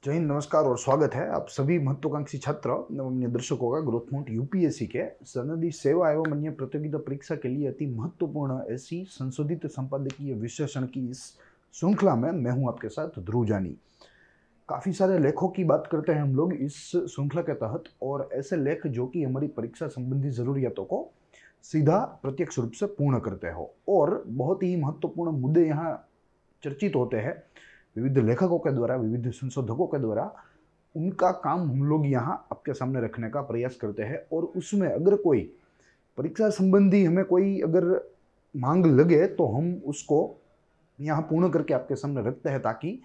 जय हिंद, नमस्कार और स्वागत है आप सभी महत्वाकांक्षी छात्र एवं अन्य दर्शकों का ग्रोथ माउंट यूपीएससी के सनदी सेवा एवं अन्य प्रतियोगिता परीक्षा के लिए अति महत्वपूर्ण ऐसी संशोधित संपादकीय विश्लेषण की इस श्रृंखला में मैं हूं आपके साथ ध्रुव जानी। काफ़ी सारे लेखों की बात करते हैं हम लोग इस श्रृंखला के तहत, और ऐसे लेख जो कि हमारी परीक्षा संबंधी ज़रूरियातों को सीधा प्रत्यक्ष रूप से पूर्ण करते हो, और बहुत ही महत्वपूर्ण मुद्दे यहाँ चर्चित होते हैं विविध लेखकों के द्वारा, विविध संशोधकों के द्वारा। उनका काम हम लोग यहाँ आपके सामने रखने का प्रयास करते हैं, और उसमें अगर कोई परीक्षा संबंधी हमें कोई अगर मांग लगे तो हम उसको यहाँ पूर्ण करके आपके सामने रखते हैं, ताकि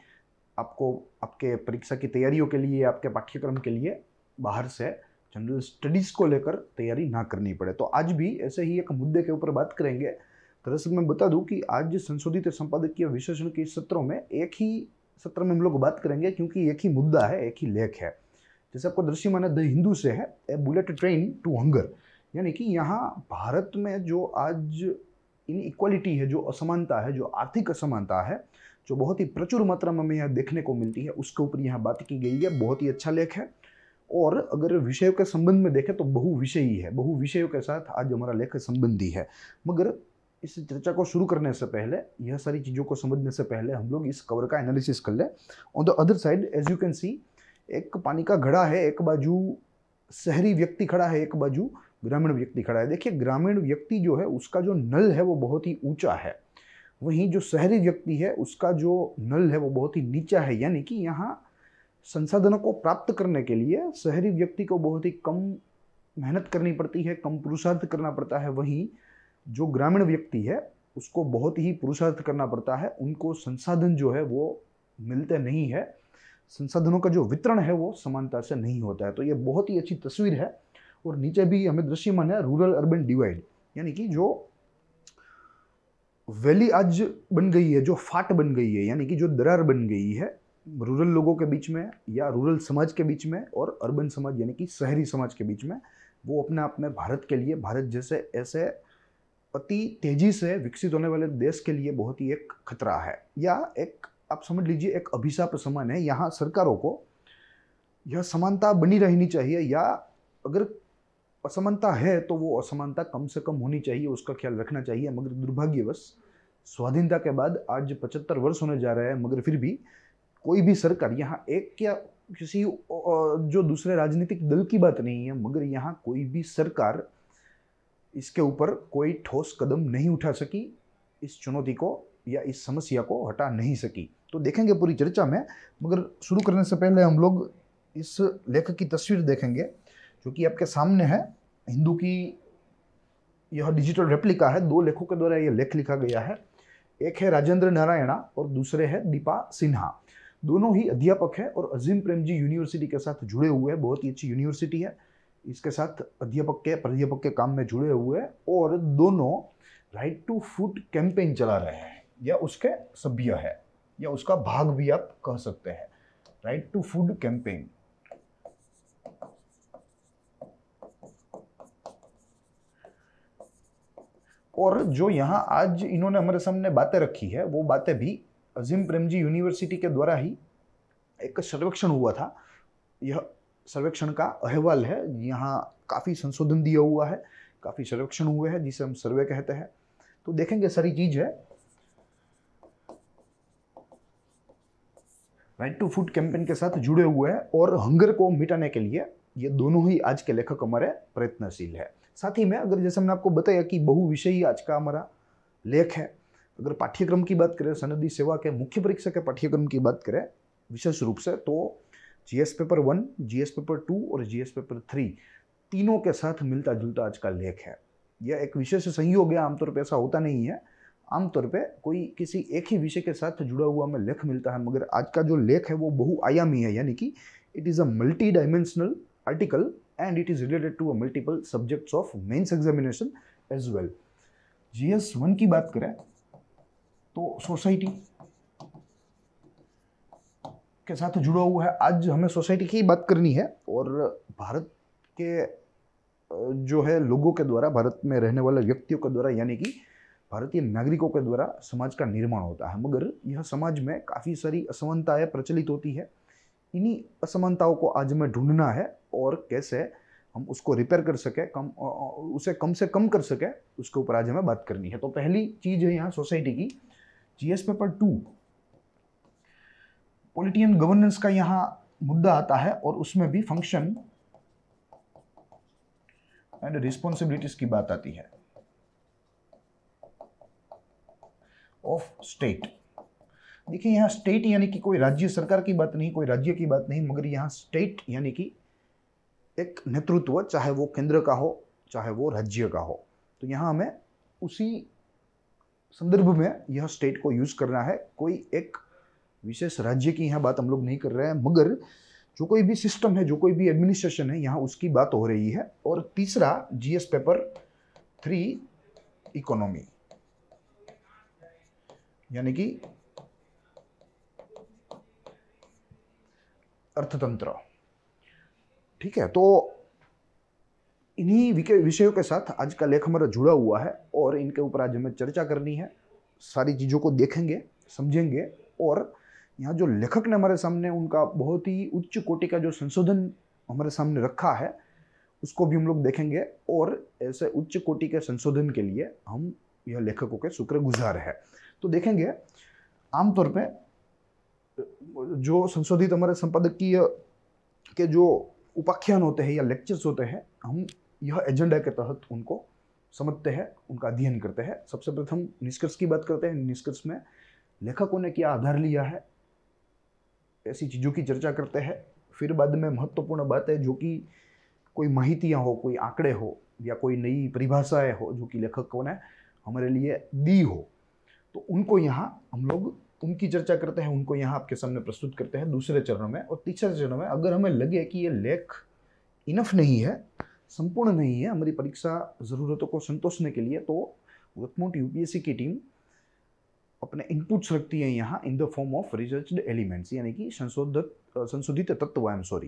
आपको आपके परीक्षा की तैयारियों के लिए, आपके पाठ्यक्रम के लिए बाहर से जनरल स्टडीज़ को लेकर तैयारी ना करनी पड़े। तो आज भी ऐसे ही एक मुद्दे के ऊपर बात करेंगे। दरअसल मैं बता दूं कि आज संशोधित संपादकीय विश्लेषण के सत्रों में एक ही सत्र में हम लोग बात करेंगे, क्योंकि एक ही मुद्दा है, एक ही लेख है। जैसे आपको दृश्यमान द हिंदू से है, ए बुलेट ट्रेन टू हंगर, यानी कि यहाँ भारत में जो आज इन इक्वालिटी है, जो असमानता है, जो आर्थिक असमानता है, जो बहुत ही प्रचुर मात्रा में हमें यहाँ देखने को मिलती है, उसके ऊपर यहाँ बात की गई है। बहुत ही अच्छा लेख है, और अगर विषयों के संबंध में देखें तो बहुविषयी है, बहु विषयों के साथ आज हमारा लेख संबंधी है। मगर इस चर्चा को शुरू करने से पहले, यह सारी चीज़ों को समझने से पहले हम लोग इस कवर का एनालिसिस कर ले। On the other side as you can see, एक पानी का घड़ा है, एक बाजू शहरी व्यक्ति खड़ा है, एक बाजू ग्रामीण व्यक्ति खड़ा है। देखिए, ग्रामीण व्यक्ति जो है उसका जो नल है वो बहुत ही ऊंचा है, वहीं जो शहरी व्यक्ति है उसका जो नल है वो बहुत ही नीचा है। यानी कि यहाँ संसाधनों को प्राप्त करने के लिए शहरी व्यक्ति को बहुत ही कम मेहनत करनी पड़ती है, कम पुरुषार्थ करना पड़ता है। वहीं जो ग्रामीण व्यक्ति है उसको बहुत ही पुरुषार्थ करना पड़ता है, उनको संसाधन जो है वो मिलते नहीं है, संसाधनों का जो वितरण है वो समानता से नहीं होता है। तो ये बहुत ही अच्छी तस्वीर है, और नीचे भी हमें दृश्यमान है रूरल अर्बन डिवाइड, यानी कि जो वैली आज बन गई है, जो फाट बन गई है, यानी कि जो दरार बन गई है रूरल लोगों के बीच में या रूरल समाज के बीच में और अर्बन समाज यानी कि शहरी समाज के बीच में, वो अपने आप में भारत के लिए, भारत जैसे ऐसे अति तेजी से विकसित होने वाले देश के लिए बहुत ही एक खतरा है, या एक आप समझ लीजिए एक अभिशाप समान है। यहाँ सरकारों को यह समानता बनी रहनी चाहिए, या अगर असमानता है तो वो असमानता कम से कम होनी चाहिए, उसका ख्याल रखना चाहिए। मगर दुर्भाग्यवश स्वाधीनता के बाद आज 75 वर्ष होने जा रहे हैं, मगर फिर भी कोई भी सरकार, यहाँ एक या किसी जो दूसरे राजनीतिक दल की बात नहीं है, मगर यहाँ कोई भी सरकार इसके ऊपर कोई ठोस कदम नहीं उठा सकी, इस चुनौती को या इस समस्या को हटा नहीं सकी। तो देखेंगे पूरी चर्चा में, मगर शुरू करने से पहले हम लोग इस लेख की तस्वीर देखेंगे जो कि आपके सामने है। हिंदू की यह डिजिटल रेप्लिका है, दो लेखों के द्वारा यह लेख लिखा गया है। एक है राजेंद्र नारायणा और दूसरे है दीपा सिन्हा। दोनों ही अध्यापक है और अजीम प्रेमजी यूनिवर्सिटी के साथ जुड़े हुए हैं। बहुत ही अच्छी यूनिवर्सिटी है, इसके साथ अध्यापक के प्राध्यापक के काम में जुड़े हुए हैं, और दोनों राइट टू फूड कैंपेन चला रहे हैं, या उसके सभ्य है, या उसका भाग भी आप कह सकते हैं, राइट टू फूड कैंपेन। और जो यहाँ आज इन्होंने हमारे सामने बातें रखी है, वो बातें भी अजीम प्रेमजी यूनिवर्सिटी के द्वारा ही एक सर्वेक्षण हुआ था। यह सर्वेक्षण का अहवाल है, यहाँ काफ़ी संशोधन दिया हुआ है, काफ़ी सर्वेक्षण हुए हैं जिसे हम सर्वे कहते हैं। तो देखेंगे सारी चीज है। राइट टू फूड कैंपेन के साथ जुड़े हुए हैं, और हंगर को मिटाने के लिए ये दोनों ही आज के लेखक हमारे प्रयत्नशील है। साथ ही में अगर जैसे हमने आपको बताया कि बहुविषयी आज का हमारा लेख है, अगर पाठ्यक्रम की बात करें, सनदी सेवा के मुख्य परीक्षा के पाठ्यक्रम की बात करें विशेष रूप से, तो जीएस पेपर 1, जीएस पेपर 2 और जीएस पेपर 3 तीनों के साथ मिलता जुलता आज का लेख है। यह एक विशेष संयोग है, आमतौर पे ऐसा होता नहीं है। आमतौर पे कोई किसी एक ही विषय के साथ जुड़ा हुआ हमें लेख मिलता है, मगर आज का जो लेख है वो बहुआयामी है, यानी कि it is a multi dimensional article and it is related to a multiple subjects of mains examination as well. GS 1 की बात करें तो सोसाइटी के साथ जुड़ा हुआ है। आज हमें सोसाइटी की बात करनी है, और भारत के जो है लोगों के द्वारा, भारत में रहने वाले व्यक्तियों के द्वारा, यानी कि भारतीय नागरिकों के द्वारा समाज का निर्माण होता है। मगर यह समाज में काफ़ी सारी असमानताएं प्रचलित होती है, इन्हीं असमानताओं को आज हमें ढूंढना है और कैसे हम उसको रिपेयर कर सके, उसे कम से कम कर सके, उसके ऊपर आज हमें बात करनी है। तो पहली चीज है यहाँ सोसाइटी की, GS paper 2 polity and governance का यहाँ मुद्दा आता है और उसमें भी फंक्शन एंड रिस्पॉन्सिबिलिटीज की बात आती है ऑफ स्टेट। देखिए यहाँ स्टेट यानी कि कोई राज्य सरकार की बात नहीं, कोई राज्य की बात नहीं, मगर यहाँ स्टेट यानी कि एक नेतृत्व, चाहे वो केंद्र का हो चाहे वो राज्य का हो। तो यहाँ हमें उसी संदर्भ में यह स्टेट को यूज करना है। कोई एक विशेष राज्य की यहाँ बात हम लोग नहीं कर रहे हैं, मगर जो कोई भी सिस्टम है, जो कोई भी एडमिनिस्ट्रेशन है, यहाँ उसकी बात हो रही है। और तीसरा जीएस पेपर 3 इकोनॉमी यानी कि अर्थतंत्र। ठीक है, तो इन्हीं विषयों के साथ आज का लेख हमारा जुड़ा हुआ है और इनके ऊपर आज हमें चर्चा करनी है। सारी चीज़ों को देखेंगे, समझेंगे और यहाँ जो लेखक ने हमारे सामने उनका बहुत ही उच्च कोटि का जो संशोधन हमारे सामने रखा है उसको भी हम लोग देखेंगे। और ऐसे उच्च कोटि के संशोधन के लिए हम यह लेखकों के शुक्रगुजार है। तो देखेंगे आमतौर पे जो संशोधित हमारे संपादकीय के जो उपाख्यान होते हैं या लेक्चर्स होते हैं, हम यह एजेंडा के तहत उनको समझते हैं, उनका अध्ययन करते हैं। सबसे प्रथम निष्कर्ष की बात करते हैं। निष्कर्ष में लेखकों ने क्या आधार लिया है, ऐसी चीज़ों की चर्चा करते हैं। फिर बाद में महत्वपूर्ण बातें जो कि कोई माहितियाँ हो, कोई आंकड़े हो या कोई नई परिभाषाएं हो जो कि लेखकों ने हमारे लिए दी हो, तो उनको यहाँ हम लोग उनकी चर्चा करते हैं, उनको यहाँ आपके सामने प्रस्तुत करते हैं दूसरे चरण में। और तीसरे चरण में अगर हमें लगे कि ये लेख इनफ नहीं है, संपूर्ण नहीं है हमारी परीक्षा ज़रूरतों को संतोषने के लिए, तो ग्रोथमोंट यूपीएससी की टीम अपने इनपुट्स रखती है यहाँ in the form of researched elements यानी कि संशोधित तत्व।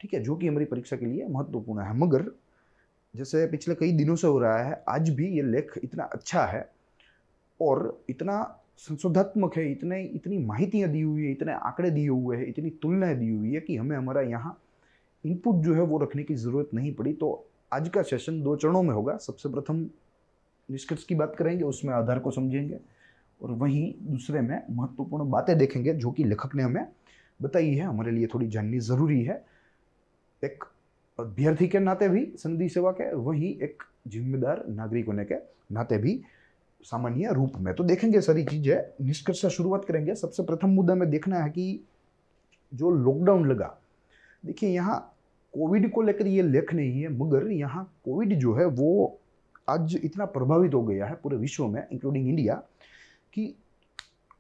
ठीक है, जो कि हमारी परीक्षा के लिए महत्वपूर्ण है। मगर जैसे पिछले कई दिनों से हो रहा है, आज भी ये लेख इतना अच्छा है और इतना संशोधात्मक है, इतनी माहितियाँ दी हुई है, इतने आंकड़े दिए हुए हैं, इतनी तुलनाएं दी हुई है कि हमें हमारा यहाँ इनपुट जो है वो रखने की ज़रूरत नहीं पड़ी। तो आज का सेशन 2 चरणों में होगा। सबसे प्रथम निष्कर्ष की बात करेंगे, उसमें आधार को समझेंगे और वहीं दूसरे में महत्वपूर्ण बातें देखेंगे जो कि लेखक ने हमें बताई है, हमारे लिए थोड़ी जाननी ज़रूरी है, एक अभ्यर्थी के नाते भी सनदी सेवा के, वहीं एक जिम्मेदार नागरिक होने के नाते भी सामान्य रूप में। तो देखेंगे सारी चीज़ें। निष्कर्ष से शुरुआत करेंगे। सबसे प्रथम मुद्दा में देखना है कि जो लॉकडाउन लगा, देखिए यहाँ कोविड को लेकर ये लेख नहीं है, मगर यहाँ कोविड जो है वो आज इतना प्रभावित हो गया है पूरे विश्व में इंक्लूडिंग इंडिया कि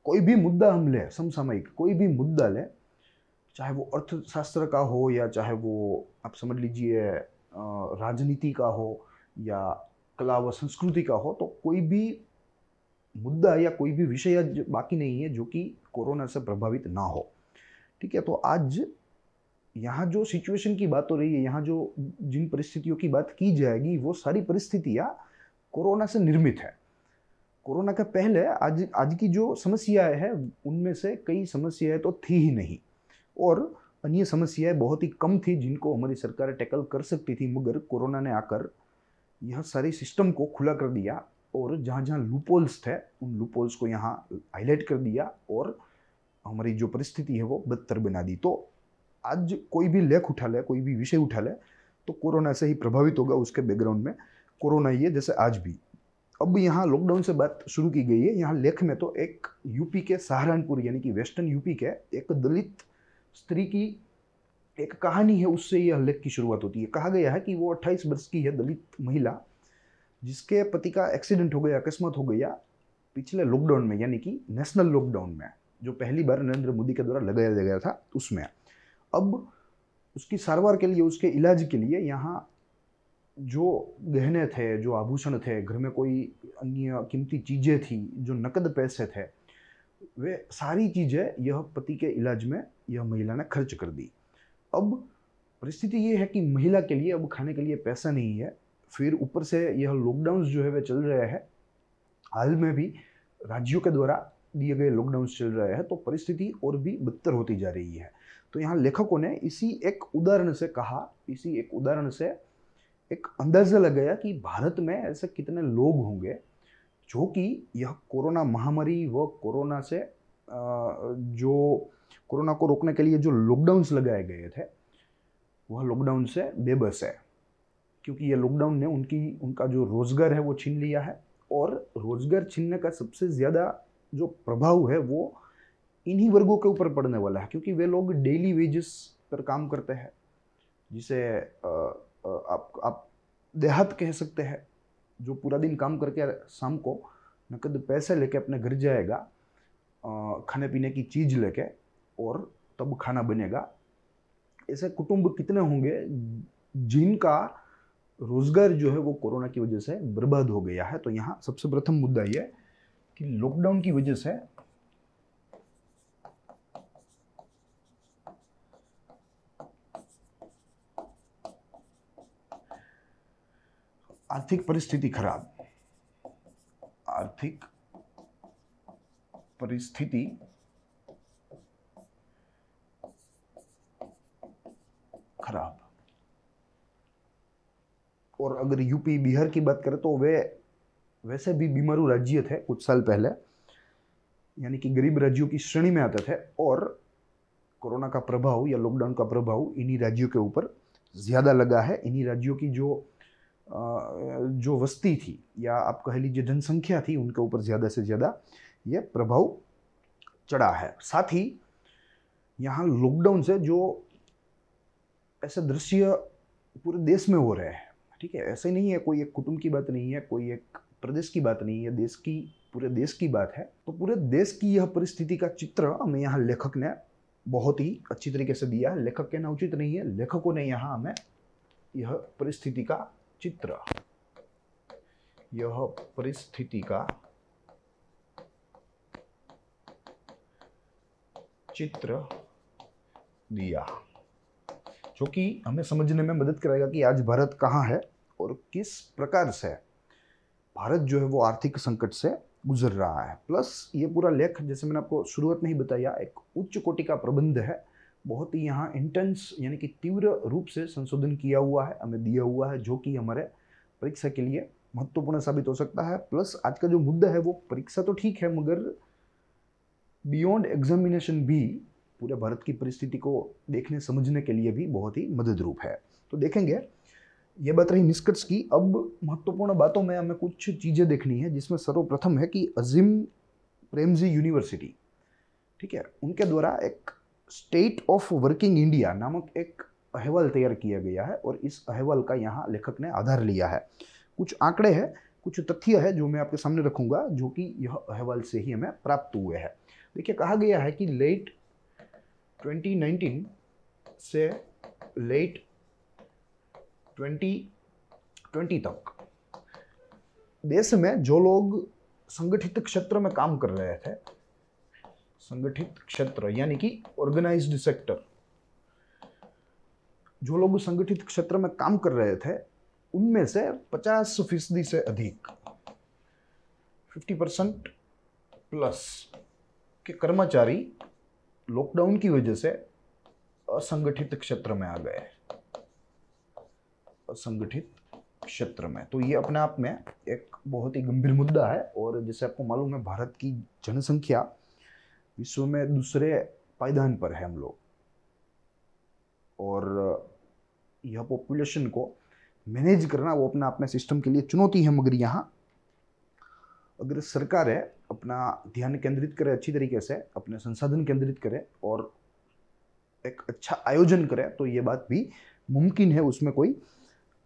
कोई भी मुद्दा हम ले, समसामयिक कोई भी मुद्दा ले, चाहे वो अर्थशास्त्र का हो या चाहे वो आप समझ लीजिए राजनीति का हो या कला व संस्कृति का हो, तो कोई भी मुद्दा या कोई भी विषय बाकी नहीं है जो कि कोरोना से प्रभावित ना हो। ठीक है, तो आज यहाँ जो सिचुएशन की बात हो रही है, यहाँ जो जिन परिस्थितियों की बात की जाएगी, वो सारी परिस्थितियाँ कोरोना से निर्मित है। कोरोना के पहले आज की जो समस्याएं हैं उनमें से कई समस्याएं तो थी ही नहीं और अन्य समस्याएं बहुत ही कम थी जिनको हमारी सरकार टैकल कर सकती थी, मगर कोरोना ने आकर यह सारी सिस्टम को खुला कर दिया और जहाँ जहाँ लूपहोल्स थे उन लूपहोल्स को यहाँ हाईलाइट कर दिया और हमारी जो परिस्थिति है वो बदतर बना दी। तो आज कोई भी लेख उठा ले, कोई भी विषय उठा ले, तो कोरोना से ही प्रभावित होगा, उसके बैकग्राउंड में कोरोना ही है, जैसे आज भी। अब यहाँ लॉकडाउन से बात शुरू की गई है। यहाँ लेख में तो एक यूपी के सहारनपुर यानी कि वेस्टर्न यूपी के एक दलित स्त्री की एक कहानी है, उससे यह लेख की शुरुआत होती है। कहा गया है कि वो 28 वर्ष की है दलित महिला, जिसके पति का एक्सीडेंट हो गया, अकस्मात हो गया पिछले लॉकडाउन में, यानी कि नेशनल लॉकडाउन में, जो पहली बार नरेंद्र मोदी के द्वारा लगाया गया था उसमें। अब उसकी सारवार के लिए, उसके इलाज के लिए यहाँ जो गहने थे, जो आभूषण थे, घर में कोई अन्य कीमती चीज़ें थी, जो नकद पैसे थे, वे सारी चीज़ें यह पति के इलाज में यह महिला ने खर्च कर दी। अब परिस्थिति ये है कि महिला के लिए अब खाने के लिए पैसा नहीं है, फिर ऊपर से यह लॉकडाउन जो है वे चल रहे हैं, हाल में भी राज्यों के द्वारा दिए गए लॉकडाउन चल रहे हैं, तो परिस्थिति और भी बदतर होती जा रही है। तो यहाँ लेखकों ने इसी एक उदाहरण से कहा, इसी एक उदाहरण से एक अंदाजा लगाया कि भारत में ऐसे कितने लोग होंगे जो कि यह कोरोना महामारी व कोरोना से जो कोरोना को रोकने के लिए जो लॉकडाउन्स लगाए गए थे वह लॉकडाउन से बेबस है, क्योंकि ये लॉकडाउन ने उनका जो रोजगार है वो छीन लिया है। और रोजगार छीनने का सबसे ज़्यादा जो प्रभाव है वो इन्हीं वर्गों के ऊपर पड़ने वाला है, क्योंकि वे लोग डेली वेजेस पर काम करते हैं, जिसे आप देहात कह सकते हैं, जो पूरा दिन काम करके शाम को नकद पैसे लेके अपने घर जाएगा खाने पीने की चीज़ लेके, और तब खाना बनेगा। ऐसे कुटुंब कितने होंगे जिनका रोजगार जो है वो कोरोना की वजह से बर्बाद हो गया है। तो यहाँ सबसे प्रथम मुद्दा ये है कि लॉकडाउन की वजह से आर्थिक परिस्थिति खराब, आर्थिक परिस्थिति खराब। और अगर यूपी बिहार की बात करें तो वे वैसे भी बीमारू राज्य थे कुछ साल पहले, यानी कि गरीब राज्यों की श्रेणी में आते थे, और कोरोना का प्रभाव या लॉकडाउन का प्रभाव इन्हीं राज्यों के ऊपर ज़्यादा लगा है। इन्हीं राज्यों की जो वस्ती थी या आप कह लीजिए जनसंख्या थी, उनके ऊपर ज़्यादा से ज़्यादा ये प्रभाव चढ़ा है। साथ ही यहाँ लॉकडाउन से जो ऐसे दृश्य पूरे देश में हो रहे हैं, ठीक है, ऐसे नहीं है, कोई एक कुटुंब की बात नहीं है, कोई एक प्रदेश की बात नहीं है, पूरे देश की बात है। तो पूरे देश की यह परिस्थिति का चित्र हमें यहाँ लेखक ने बहुत ही अच्छी तरीके से दिया है। लेखक कहना उचित नहीं है, लेखकों ने यहाँ हमें यह परिस्थिति का चित्र दिया, जो कि हमें समझने में मदद करेगा कि आज भारत कहाँ है और किस प्रकार से भारत जो है वो आर्थिक संकट से गुजर रहा है। प्लस ये पूरा लेख, जैसे मैंने आपको शुरुआत में ही बताया, एक उच्च कोटि का प्रबंध है, बहुत ही यहाँ इंटेंस यानी कि तीव्र रूप से संशोधन किया हुआ है, हमें दिया हुआ है, जो कि हमारे परीक्षा के लिए महत्वपूर्ण साबित हो सकता है। प्लस आज का जो मुद्दा है वो परीक्षा तो ठीक है, मगर बियॉन्ड एग्जामिनेशन भी पूरे भारत की परिस्थिति को देखने समझने के लिए भी बहुत ही मदद रूप है। तो देखेंगे, ये बात रही निष्कर्ष की। अब महत्वपूर्ण बातों में हमें कुछ चीज़ें देखनी है, जिसमें सर्वप्रथम है कि अजीम प्रेमजी यूनिवर्सिटी, ठीक है, उनके द्वारा एक स्टेट ऑफ वर्किंग इंडिया नामक एक अहवाल तैयार किया गया है, और इस अहवाल का यहाँ लेखक ने आधार लिया है। कुछ आंकड़े हैं, कुछ तथ्य है जो मैं आपके सामने रखूंगा, जो कि यह अहवाल से ही हमें प्राप्त हुए हैं। देखिए, कहा गया है कि लेट 2019 से लेट 2020 तक देश में जो लोग संगठित क्षेत्र में काम कर रहे थे, संगठित क्षेत्र यानी कि ऑर्गेनाइज्ड सेक्टर, जो लोग संगठित क्षेत्र में काम कर रहे थे, उनमें से 50% से अधिक 50% प्लस के कर्मचारी लॉकडाउन की वजह से असंगठित क्षेत्र में आ गए, असंगठित क्षेत्र में। तो ये अपने आप में एक बहुत ही गंभीर मुद्दा है, और जैसे आपको मालूम है, भारत की जनसंख्या विश्व में दूसरे पायदान पर है हम लोग, और यह पॉपुलेशन को मैनेज करना वो अपने आप में सिस्टम के लिए चुनौती है। मगर यहाँ अगर सरकार है अपना ध्यान केंद्रित करे, अच्छी तरीके से अपने संसाधन केंद्रित करे और एक अच्छा आयोजन करे, तो ये बात भी मुमकिन है। उसमें कोई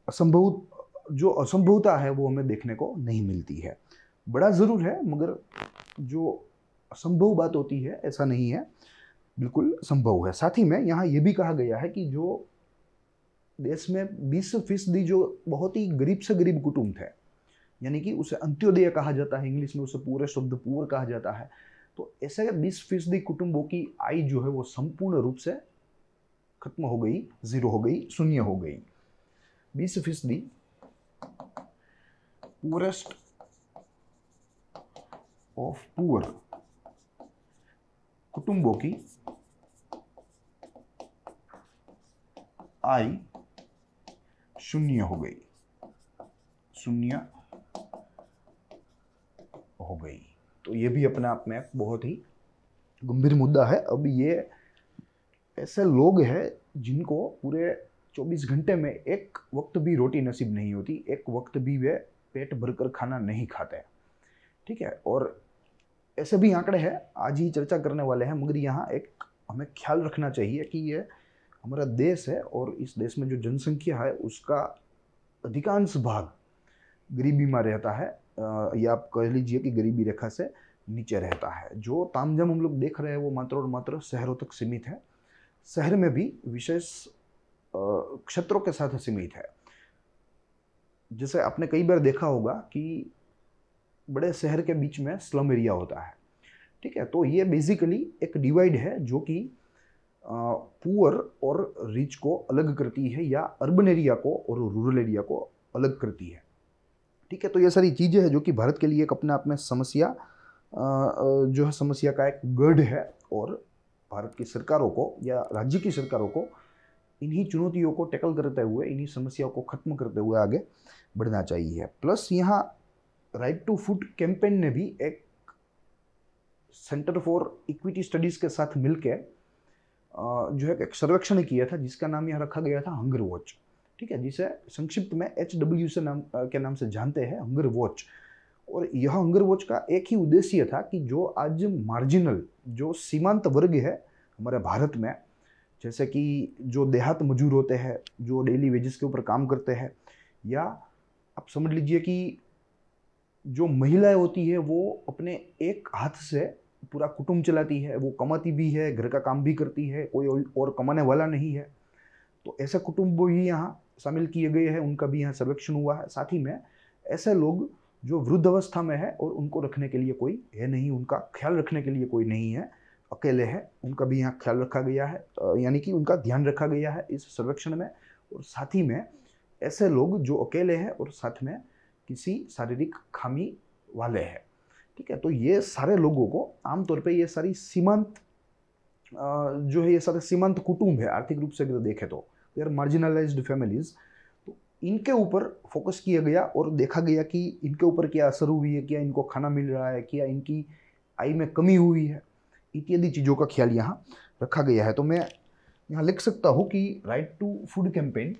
असंभवता है वो हमें देखने को नहीं मिलती है। बड़ा ज़रूर है, मगर जो असंभव बात होती है ऐसा नहीं है, बिल्कुल संभव है। साथ ही में यहाँ ये भी कहा गया है कि जो देश में 20% जो बहुत ही गरीब से गरीब कुटुंब थे, यानी कि उसे अंत्योदय कहा जाता है, इंग्लिश में उसे पूरे शब्द पुअर कहा जाता है, तो ऐसे 20% कुटुंबों की आय जो है वो संपूर्ण रूप से खत्म हो गई, जीरो हो गई, शून्य हो गई। 20% पुअरेस्ट ऑफ पुअर कुटुंबों की आय शून्य हो गई, शून्य हो गई। तो ये भी अपने आप में एक बहुत ही गंभीर मुद्दा है। अब ये ऐसे लोग हैं जिनको पूरे 24 घंटे में एक वक्त भी रोटी नसीब नहीं होती, एक वक्त भी वे पेट भरकर खाना नहीं खाते, ठीक है। और ऐसे भी आंकड़े हैं, आज ही चर्चा करने वाले हैं, मगर यहाँ एक हमें ख्याल रखना चाहिए कि ये हमारा देश है और इस देश में जो जनसंख्या है उसका अधिकांश भाग गरीबी में रहता है, या आप कह लीजिए कि गरीबी रेखा से नीचे रहता है। जो तामझाम हम लोग देख रहे हैं वो मात्र और मात्र शहरों तक सीमित है, शहर में भी विशेष क्षेत्रों के साथ सीमित है। जैसे आपने कई बार देखा होगा कि बड़े शहर के बीच में स्लम एरिया होता है, ठीक है। तो ये बेसिकली एक डिवाइड है जो कि पुअर और रिच को अलग करती है, या अर्बन एरिया को और रूरल एरिया को अलग करती है, ठीक है। तो ये सारी चीज़ें हैं जो कि भारत के लिए एक अपने आप में समस्या जो है, समस्या का एक गढ़ है। और भारत की सरकारों को या राज्य की सरकारों को इन्हीं चुनौतियों को टैकल करते हुए, इन्हीं समस्याओं को खत्म करते हुए आगे बढ़ना चाहिए। प्लस यहाँ राइट टू फूड कैंपेन ने भी एक सेंटर फॉर इक्विटी स्टडीज़ के साथ मिलकर जो है एक सर्वेक्षण किया था, जिसका नाम यहाँ रखा गया था हंगर वॉच, ठीक है, जिसे संक्षिप्त में HW से के नाम से जानते हैं, हंगर वॉच। और यह हंगर वॉच का एक ही उद्देश्य था कि जो आज मार्जिनल, जो सीमांत वर्ग है हमारे भारत में, जैसे कि जो देहात मजदूर होते हैं, जो डेली वेजेस के ऊपर काम करते हैं, या आप समझ लीजिए कि जो महिलाएं होती है वो अपने एक हाथ से पूरा कुटुंब चलाती है, वो कमाती भी है, घर का काम भी करती है, कोई और कमाने वाला नहीं है, तो ऐसे कुटुंब भी यहाँ शामिल किए गए हैं, उनका भी यहाँ सर्वेक्षण हुआ है। साथ ही में ऐसे लोग जो वृद्ध अवस्था में है और उनको रखने के लिए कोई है नहीं, उनका ख्याल रखने के लिए कोई नहीं है, अकेले है, उनका भी यहाँ ख्याल रखा गया है, यानी कि उनका ध्यान रखा गया है इस सर्वेक्षण में। और साथ ही में ऐसे लोग जो अकेले हैं और साथ में किसी शारीरिक खामी वाले हैं, ठीक है। तो ये सारे लोगों को आमतौर पे ये सारी सीमांत जो है, ये सारे सीमांत कुटुंब है, आर्थिक रूप से अगर देखें तो दे आर मार्जिनलाइज्ड फैमिलीज, तो इनके ऊपर फोकस किया गया और देखा गया कि इनके ऊपर क्या असर हुई है, क्या इनको खाना मिल रहा है, क्या इनकी आय में कमी हुई है, इत्यादि चीज़ों का ख्याल यहाँ रखा गया है। तो मैं यहाँ लिख सकता हूँ कि right to food campaign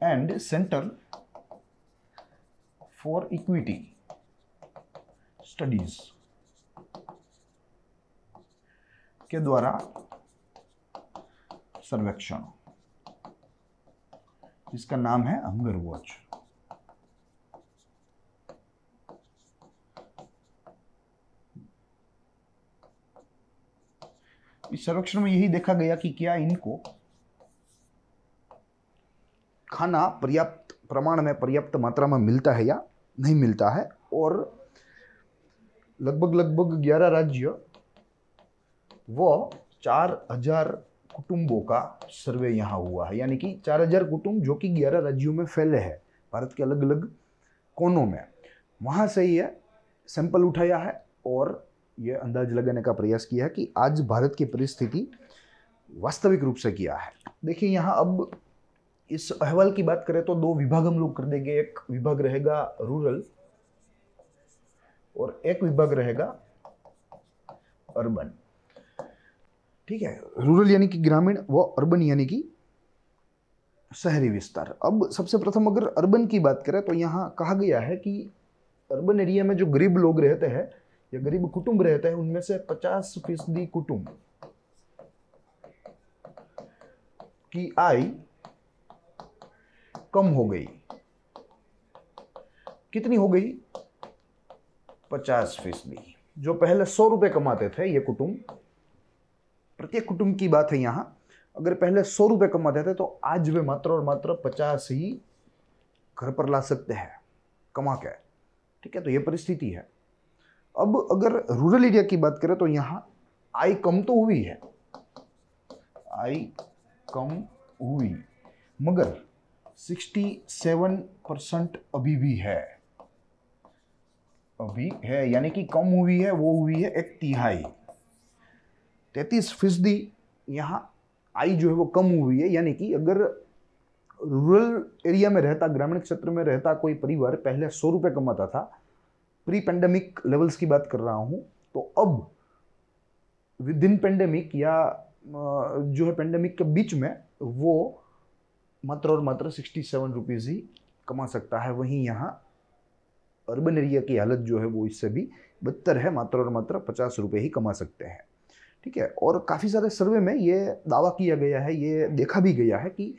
and centre for equity studies के द्वारा सर्वेक्षण, जिसका नाम है हंगर वॉच। इस सर्वेक्षण में यही देखा गया कि क्या इनको खाना पर्याप्त प्रमाण में, पर्याप्त मात्रा में मिलता है या नहीं मिलता है। और लगभग 11 राज्य वो 4000 कुटुंबों का सर्वे यहाँ हुआ है, यानी कि 4000 कुटुंब जो कि 11 राज्यों में फैले हैं, भारत के अलग अलग कोनों में, वहाँ से ये सैंपल उठाया है और ये अंदाज लगाने का प्रयास किया है कि आज भारत की परिस्थिति वास्तविक रूप से क्या है। देखिए यहाँ अब इस अहवाल की बात करें तो 2 विभाग हम लोग कर देंगे, एक विभाग रहेगा रूरल और एक विभाग रहेगा अर्बन, ठीक है। रूरल यानी कि ग्रामीण, वो अर्बन यानी कि शहरी विस्तार। अब सबसे प्रथम अगर अर्बन की बात करें तो यहाँ कहा गया है कि अर्बन एरिया में जो गरीब लोग रहते हैं या गरीब कुटुंब रहते हैं, उनमें से 50% कुटुंब की आय कम हो गई। कितनी हो गई? 50%। जो पहले 100 रुपए कमाते थे ये कुटुंब, प्रत्येक कुटुंब की बात है यहाँ, अगर पहले 100 रुपए कमाते थे तो आज वे मात्र और मात्र 50 ही घर पर ला सकते हैं कमा के, ठीक है। तो ये परिस्थिति है। अब अगर रूरल एरिया की बात करें तो यहाँ आय कम तो हुई है, आय कम हुई, मगर 67% अभी भी है। अभी है, यानी कि कम हुई है वो हुई है 1/3। 33% यहाँ आई जो है वो कम हुई है। यानी कि अगर रूरल एरिया में रहता, ग्रामीण क्षेत्र में रहता कोई परिवार पहले 100 रुपये कमाता था, प्री पेंडेमिक लेवल्स की बात कर रहा हूँ, तो अब विद इन पेंडेमिक या जो है पेंडेमिक के बीच में वो मात्र और मात्र 67 रुपीज़ ही कमा सकता है। वहीं यहाँ अर्बन एरिया की हालत जो है वो इससे भी बदतर है, मात्र और मात्र 50 रुपये ही कमा सकते हैं। ठीक है, और काफ़ी सारे सर्वे में ये दावा किया गया है, ये देखा भी गया है कि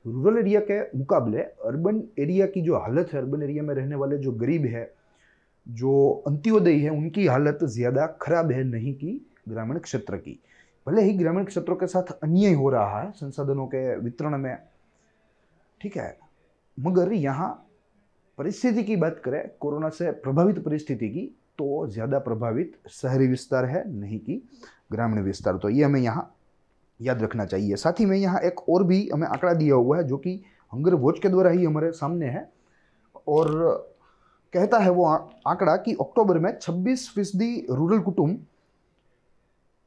रूरल एरिया के मुकाबले अर्बन एरिया की जो हालत है, अर्बन एरिया में रहने वाले जो गरीब है, जो अंत्योदय है, उनकी हालत ज़्यादा खराब है नहीं कि ग्रामीण क्षेत्र की। भले ही ग्रामीण क्षेत्रों के साथ अन्याय हो रहा है संसाधनों के वितरण में, ठीक है, मगर यहाँ परिस्थिति की बात करें, कोरोना से प्रभावित परिस्थिति की, तो ज़्यादा प्रभावित शहरी विस्तार है नहीं कि ग्रामीण विस्तार। तो ये हमें यहाँ याद रखना चाहिए। साथ ही में यहाँ एक और भी हमें आंकड़ा दिया हुआ है जो कि हंगर वॉच के द्वारा ही हमारे सामने है, और कहता है वो आंकड़ा कि अक्टूबर में 26% रूरल कुटुंब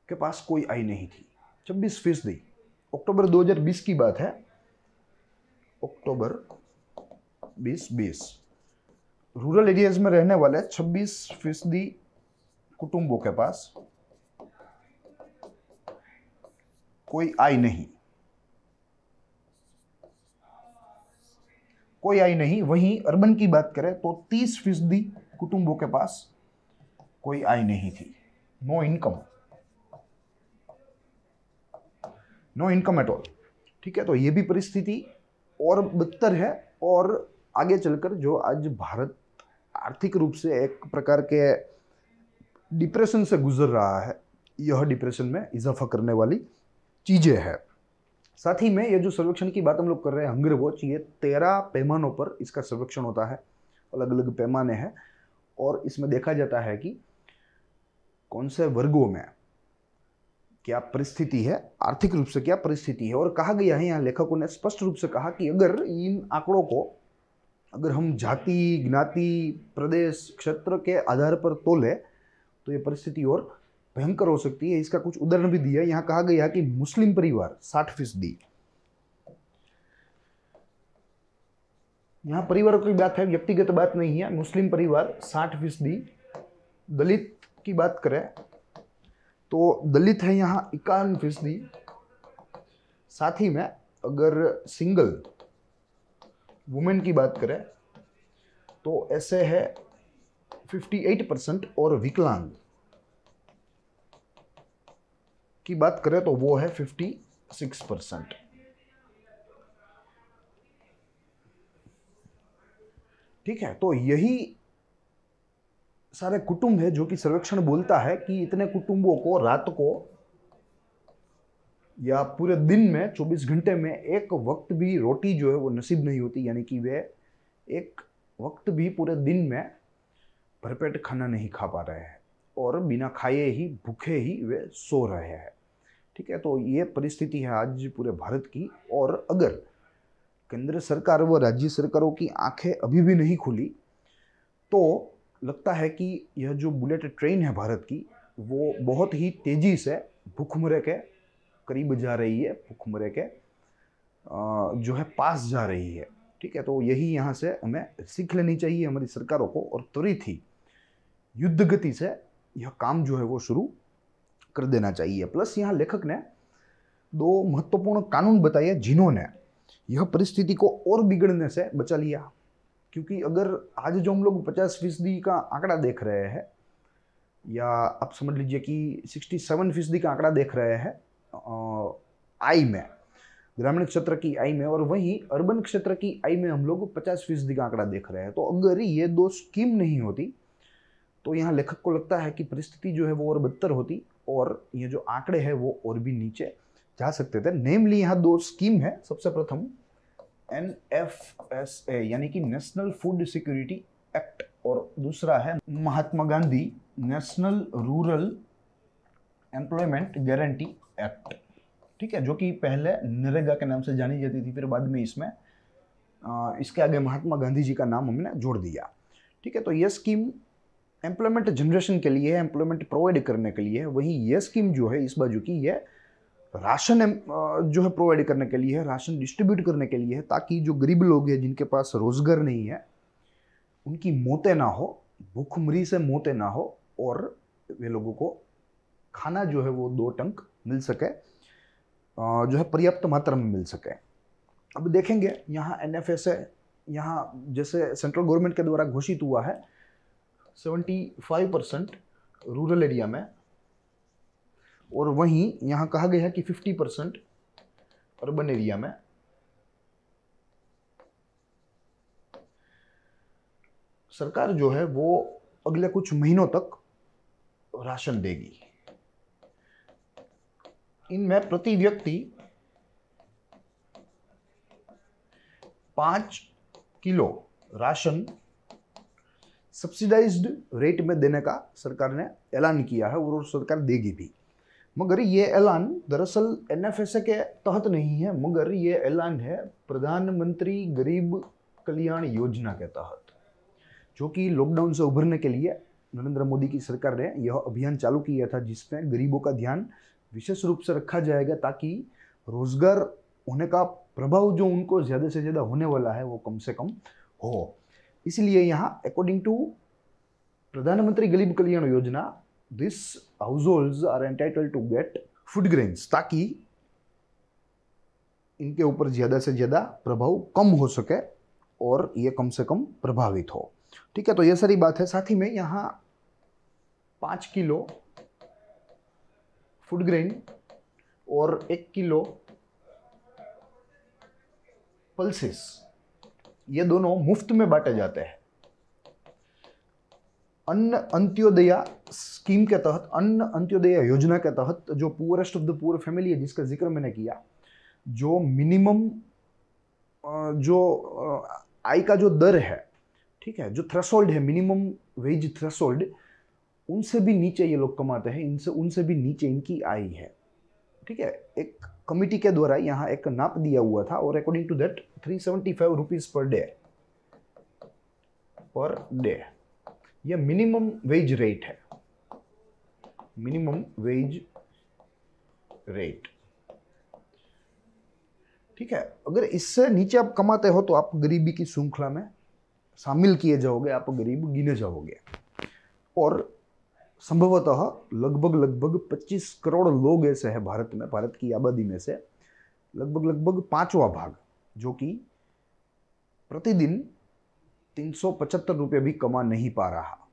के पास कोई आय नहीं थी। 26%। अक्टूबर 2020 की बात है, अक्टूबर 2020। रूरल एरियाज में रहने वाले 26% कुटुंबों के पास कोई आय नहीं, कोई आय नहीं। वहीं अर्बन की बात करें तो 30% कुटुंबों के पास कोई आय नहीं थी, no income, no income at all. ठीक है, तो ये भी परिस्थिति और बदतर है, और आगे चलकर जो आज भारत आर्थिक रूप से एक प्रकार के डिप्रेशन से गुजर रहा है, यह डिप्रेशन में इजाफा करने वाली चीजें हैं। साथ ही में ये जो सर्वेक्षण की बात हम लोग कर रहे हैं, हंगर वॉच, ये 13 पैमानों पर इसका सर्वेक्षण होता है, अलग अलग पैमाने हैं, और इसमें देखा जाता है कि कौन से वर्गों में क्या परिस्थिति है, आर्थिक रूप से क्या परिस्थिति है। और कहा गया है, यहाँ लेखकों ने स्पष्ट रूप से कहा कि अगर इन आंकड़ों को अगर हम जाति, ज्ञाति, प्रदेश, क्षेत्र के आधार पर तोले तो ये परिस्थिति और भयंकर हो सकती है। इसका कुछ उदाहरण भी दिया। यहाँ कहा गया कि मुस्लिम परिवार 60%, यहाँ परिवारों की बात है, व्यक्तिगत बात नहीं है, मुस्लिम परिवार 60%। दलित की बात करें तो दलित है यहाँ 51%। साथ ही में अगर सिंगल वुमेन की बात करें तो ऐसे है 58%, और विकलांग की बात करें तो वो है 56%। ठीक है, तो यही सारे कुटुंब है जो कि सर्वेक्षण बोलता है कि इतने कुटुंबों को रात को या पूरे दिन में 24 घंटे में एक वक्त भी रोटी जो है वो नसीब नहीं होती, यानी कि वे एक वक्त भी पूरे दिन में भरपेट खाना नहीं खा पा रहे हैं, और बिना खाए ही, भूखे ही वे सो रहे हैं। ठीक है, तो ये परिस्थिति है आज पूरे भारत की। और अगर केंद्र सरकार व राज्य सरकारों की आंखें अभी भी नहीं खुली तो लगता है कि यह जो बुलेट ट्रेन है भारत की, वो बहुत ही तेजी से भूखमरे के करीब जा रही है, भूखमरे के जो है पास जा रही है। ठीक है, तो यही यहाँ से हमें सीख लेनी चाहिए हमारी सरकारों को, और त्वरित ही युद्ध गति से यह काम जो है वो शुरू कर देना चाहिए। प्लस यहाँ लेखक ने 2 महत्वपूर्ण कानून बताए जिन्होंने यह परिस्थिति को और बिगड़ने से बचा लिया। क्योंकि अगर आज जो हम लोग 50% का आंकड़ा देख रहे हैं, या आप समझ लीजिए कि 67% का आंकड़ा देख रहे हैं आय में, ग्रामीण क्षेत्र की आय में, और वहीं अर्बन क्षेत्र की आय में हम लोग 50% का आंकड़ा देख रहे हैं, तो अगर ये 2 स्कीम नहीं होती तो यहाँ लेखक को लगता है कि परिस्थिति जो है वो और बदतर होती, और ये जो आंकड़े हैं वो और भी नीचे जा सकते थे। नेमली यहाँ 2 स्कीम है। सबसे प्रथम NFSA यानी कि नेशनल फूड सिक्योरिटी एक्ट, और दूसरा है Mahatma Gandhi National Rural Employment Guarantee Act. ठीक है, जो कि पहले नरेगा के नाम से जानी जाती थी, फिर बाद में इसमें इसके आगे महात्मा गांधी जी का नाम हमने जोड़ दिया। ठीक है, तो यह स्कीम एम्प्लॉयमेंट जनरेशन के लिए, एम्प्लॉयमेंट प्रोवाइड करने के लिए। वहीं ये स्कीम जो है इस बाजू की, ये राशन जो है प्रोवाइड करने के लिए है, राशन डिस्ट्रीब्यूट करने के लिए है, ताकि जो गरीब लोग हैं जिनके पास रोजगार नहीं है उनकी मौतें ना हो, भूखमरी से मौतें ना हो, और वे लोगों को खाना जो है वो 2 टंक मिल सके, जो है पर्याप्त मात्रा में मिल सके। अब देखेंगे यहाँ NFS है, यहाँ जैसे सेंट्रल गवर्नमेंट के द्वारा घोषित हुआ है 75% रूरल एरिया में, और वहीं यहाँ कहा गया है कि 50% अर्बन एरिया में। सरकार जो है वो अगले कुछ महीनों तक राशन देगी। इनमें प्रति व्यक्ति 5 किलो राशन सब्सिडाइज्ड रेट में देने का सरकार ने ऐलान किया है, और सरकार देगी भी। मगर ये ऐलान दरअसल NFS के तहत नहीं है, मगर ये ऐलान है प्रधानमंत्री गरीब कल्याण योजना के तहत, जो कि लॉकडाउन से उभरने के लिए नरेंद्र मोदी की सरकार ने यह अभियान चालू किया था, जिसमें गरीबों का ध्यान विशेष रूप से रखा जाएगा, ताकि रोजगार होने का प्रभाव जो उनको ज़्यादा से ज़्यादा होने वाला है वो कम से कम हो। इसलिए यहाँ अकॉर्डिंग टू प्रधानमंत्री गरीब कल्याण योजना, this households are entitled to get food grains, ताकि इनके ऊपर ज़्यादा से ज़्यादा प्रभाव कम हो सके और ये कम से कम प्रभावित हो। ठीक है, तो ये सारी बात है। साथ ही में यहाँ 5 किलो फूड ग्रेन और 1 किलो पल्सेस, ये दोनों मुफ्त में बांटे जाते हैं। अन्न अंत्योदय स्कीम के तहत, अन्न अंत्योदय योजना के तहत, जो poorest of the poor family है जिसका जिक्र मैंने किया, जो मिनिमम जो आय का जो दर है, ठीक है, जो थ्रेशोल्ड है, मिनिमम वेज थ्रेशोल्ड, उनसे भी नीचे ये लोग कमाते हैं, इनसे उनसे भी नीचे इनकी आय है। ठीक है, एक कमिटी के द्वारा यहाँ एक नाप दिया हुआ था, और according to that 375 rupees per day ये मिनिमम वेज रेट है, मिनिमम वेज रेट। ठीक है, अगर इससे नीचे आप कमाते हो तो आप गरीबी की श्रृंखला में शामिल किए जाओगे, आप गरीब गिने जाओगे। और संभवतः लगभग 25 करोड़ लोग ऐसे हैं भारत में, भारत की आबादी में से लगभग 5वां भाग, जो कि प्रतिदिन 375 रुपये भी कमा नहीं पा रहा।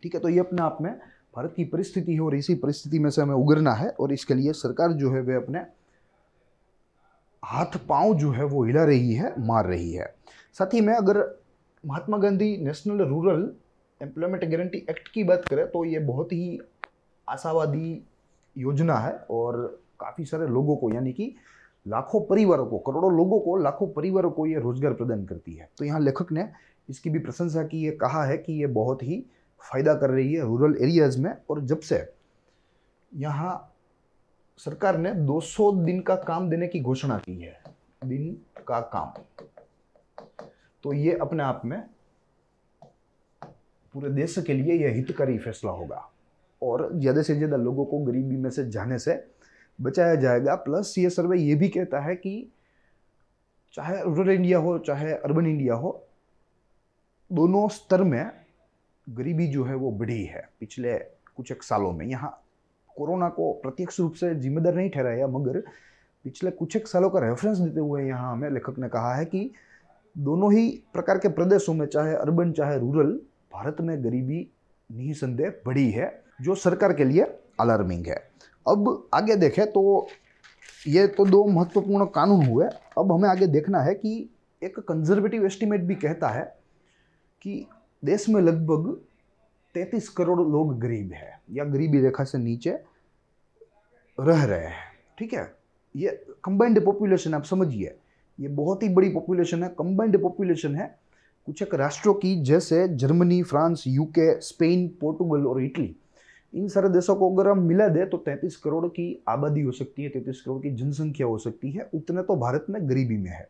ठीक है, तो ये अपने आप में भारत की परिस्थिति है, और इसी परिस्थिति में से हमें उगरना है, और इसके लिए सरकार जो है वे अपने हाथ पांव जो है वो हिला रही है, मार रही है। साथ ही में अगर Mahatma Gandhi National Rural Employment Guarantee Act की बात करें तो ये बहुत ही आशावादी योजना है, और काफ़ी सारे लोगों को, यानी कि लाखों परिवारों को, करोड़ों लोगों को, लाखों परिवारों को ये रोजगार प्रदान करती है। तो यहाँ लेखक ने इसकी भी प्रशंसा की, ये कहा है कि ये बहुत ही फायदा कर रही है रूरल एरियाज में। और जब से यहाँ सरकार ने 200 दिन का काम देने की घोषणा की है, दिन का काम, तो ये अपने आप में पूरे देश के लिए यह हितकारी फैसला होगा, और ज़्यादा से ज़्यादा लोगों को गरीबी में से जाने से बचाया जाएगा। प्लस ये सर्वे ये भी कहता है कि चाहे रूरल इंडिया हो चाहे अर्बन इंडिया हो, दोनों स्तर में गरीबी जो है वो बढ़ी है पिछले कुछ एक सालों में। यहाँ कोरोना को प्रत्यक्ष रूप से जिम्मेदार नहीं ठहराया, मगर पिछले कुछ एक सालों का रेफरेंस देते हुए यहाँ हमें लेखक ने कहा है कि दोनों ही प्रकार के प्रदेशों में, चाहे अर्बन चाहे रूरल, भारत में गरीबी निसंदेह बढ़ी है, जो सरकार के लिए अलार्मिंग है। अब आगे देखें तो ये तो 2 महत्वपूर्ण कानून हुए। अब हमें आगे देखना है कि एक कंजर्वेटिव एस्टीमेट भी कहता है कि देश में लगभग 33 करोड़ लोग गरीब हैं या गरीबी रेखा से नीचे रह रहे हैं। ठीक है, ये कंबाइंड पॉपुलेशन, आप समझिए, ये बहुत ही बड़ी पॉपुलेशन है, कंबाइंड पॉपुलेशन है कुछ एक राष्ट्रों की, जैसे Germany, France, UK, Spain, Portugal और इटली। इन सारे देशों को अगर हम मिला दे तो 33 करोड़ की आबादी हो सकती है, 33 करोड़ की जनसंख्या हो सकती है। उतने तो भारत में गरीबी में है।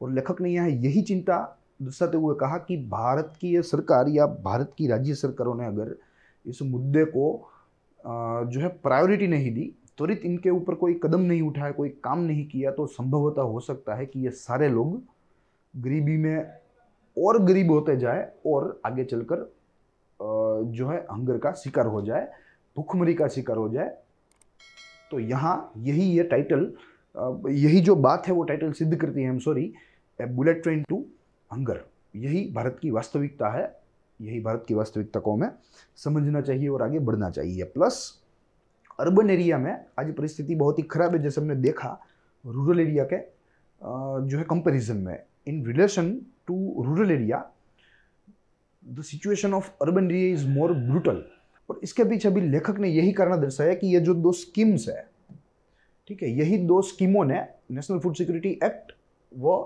और लेखक ने यहाँ यही चिंता दर्शाते हुए कहा कि भारत की ये सरकार या भारत की राज्य सरकारों ने अगर इस मुद्दे को जो है प्रायोरिटी नहीं दी, त्वरित इनके ऊपर कोई कदम नहीं उठाया, कोई काम नहीं किया, तो संभवतः हो सकता है कि ये सारे लोग गरीबी में और गरीब होते जाए और आगे चलकर जो है हंगर का शिकार हो जाए, भूखमरी का शिकार हो जाए। तो यहाँ यही ये टाइटल, यही जो बात है वो टाइटल सिद्ध करती है, I am sorry, a bullet train to hunger. यही भारत की वास्तविकता है, यही भारत की वास्तविकता को हमें समझना चाहिए और आगे बढ़ना चाहिए। प्लस अर्बन एरिया में आज परिस्थिति बहुत ही खराब है, जैसे हमने देखा रूरल एरिया के जो है कंपैरिजन में। In relation to rural area the situation of urban area is more brutal. और इसके पीछे अभी लेखक ने यही कारण दर्शाया कि ये जो दो स्कीम्स है, ठीक है, यही दो स्कीमों ने, नेशनल फूड सिक्योरिटी एक्ट व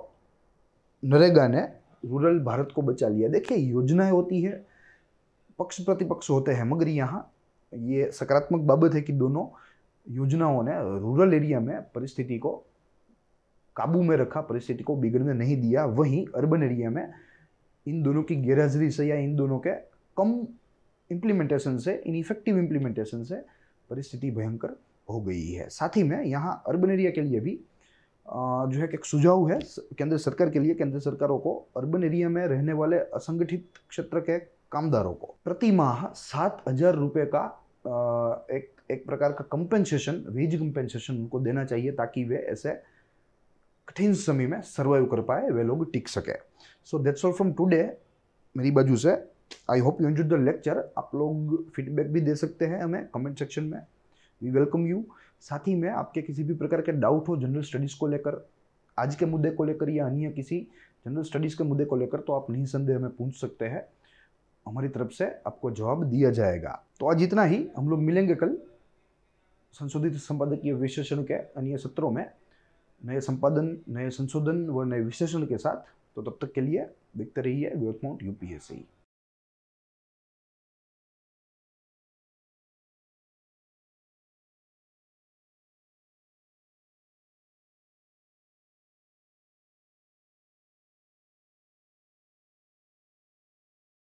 नरेगा ने रूरल भारत को बचा लिया। देखिए योजनाएं होती है, पक्ष प्रतिपक्ष होते हैं, मगर यहाँ ये सकारात्मक बाबत है कि दोनों योजनाओं ने रूरल एरिया में परिस्थिति को काबू में रखा, परिस्थिति को बिगड़ने नहीं दिया। वहीं अर्बन एरिया में इन दोनों की गैरहाजिरी से या इन दोनों के कम इम्प्लीमेंटेशन से, इनइफेक्टिव इम्प्लीमेंटेशन से परिस्थिति भयंकर हो गई है। साथ ही में यहाँ अर्बन एरिया के लिए भी जो है एक सुझाव है केंद्र सरकार के लिए, केंद्र सरकारों को अर्बन एरिया में रहने वाले असंगठित क्षेत्र के कामदारों को प्रति माह 7,000 रुपये का एक प्रकार का कंपेंसेशन, वेज कंपेंसेशन उनको देना चाहिए, ताकि वे ऐसे कठिन समय में सर्वाइव कर पाए, वे लोग टिक सके। So that's all from today मेरी बाजू से। I hope you enjoyed the lecture. आप लोग फीडबैक भी दे सकते हैं हमें कमेंट सेक्शन में, वी वेलकम यू। साथ ही में आपके किसी भी प्रकार के डाउट हो जनरल स्टडीज़ को लेकर, आज के मुद्दे को लेकर या अन्य किसी जनरल स्टडीज़ के मुद्दे को लेकर, तो आप निसंदेह हमें पूछ सकते हैं, हमारी तरफ से आपको जवाब दिया जाएगा। तो आज इतना ही, हम लोग मिलेंगे कल संशोधित संपादकीय विश्लेषण के अन्य सत्रों में नए संपादन, नए संशोधन व नए विश्लेषण के साथ। तो तब तक के लिए देखते रहिए ग्रोथ माउंट यूपीएससी।